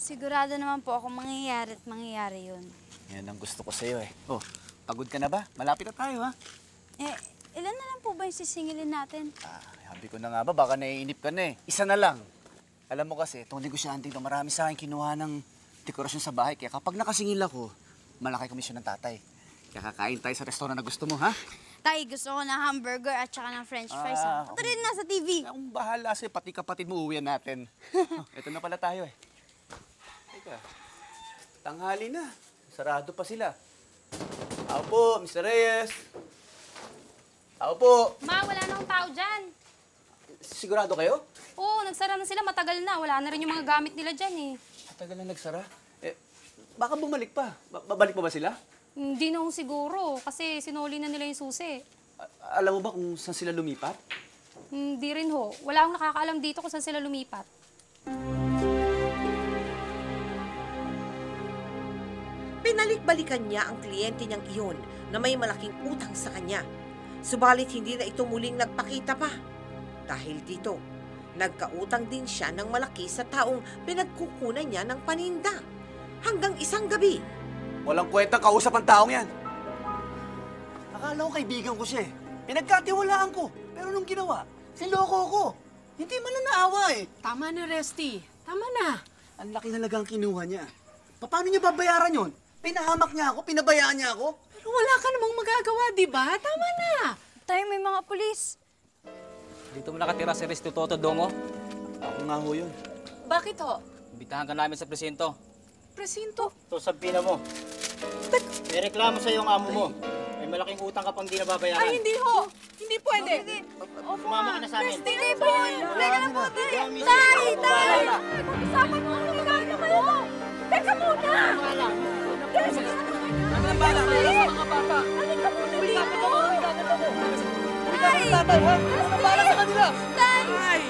Sigurado naman po ako mangyayari at mangyayari yun. Yan ang gusto ko sa'yo eh. Oh, pagod ka na ba? Malapit na tayo ha? Eh, ilan na lang po ba yung sisingilin natin? Sabi ko na nga ba, baka naiinip ka na eh. Isa na lang. Alam mo kasi, itong negosyante ito, marami sa akin kinuha ng dekorasyon sa bahay. Kaya kapag nakasingil ako, malaki komisyon ng tatay. Kaya kakain tayo sa restaurant na gusto mo, ha? Tay, gusto ko ng hamburger at saka ng french fries. Ito rin nga sa TV. Akong bahala sa'yo, pati kapatid mo uwian natin. Ito na pala tayo eh. Teka, tanghali na. Sarado pa sila. Ako po, Mr. Reyes. Ako po. Ma, wala na akong tao dyan. Sigurado kayo? Oo, nagsara na sila. Matagal na. Wala na rin yung mga gamit nila dyan eh. Matagal na nagsara. Eh, baka bumalik pa. Babalik pa ba sila? Hindi na ho siguro. Kasi sinuli na nila yung susi. Alam mo ba kung saan sila lumipat? Hindi rin ho. Wala akong nakakaalam dito kung saan sila lumipat. Pinalik-balikan niya ang kliyente niyang iyon na may malaking utang sa kanya. Subalit hindi na ito muling nagpakita pa. Dahil dito, nagkautang din siya ng malaki sa taong pinagkukunan niya ng paninda. Hanggang isang gabi. Walang kwentang kausap ang taong yan. Akala ko kaibigan ko siya eh. Pinagkatiwalaan ko. Pero nung ginawa, siloko ko. Hindi man lang naawa eh. Tama na, Resty. Tama na. Ang laki halagang kinuha niya. Paano niya babayaran yun? Pinahamak niya ako, pinabayaan niya ako. Pero wala ka namang magagawa, di ba? Tama na. Tay, may mga pulis. Dito mo nakatira si Resto Toto Dongo. Ako nga ho yun. Bakit ho? Imbitahan ka namin sa presinto. Presinto? Ito, sabihin mo. May reklamo sa ang amo mo. May malaking utang ka pang di nababayaran. Ay, hindi ho. Hindi pwede. Sumama ka na sa amin. Resty, hindi po yun. Teka na po, tay. Tay! Tay! Pag-usapan mo ano magagawa kayo. Teka muna. Ano ang bala? Mga bata. Halika muna dito. Tatay, ha? Ano ang bala sa kanila? Tay!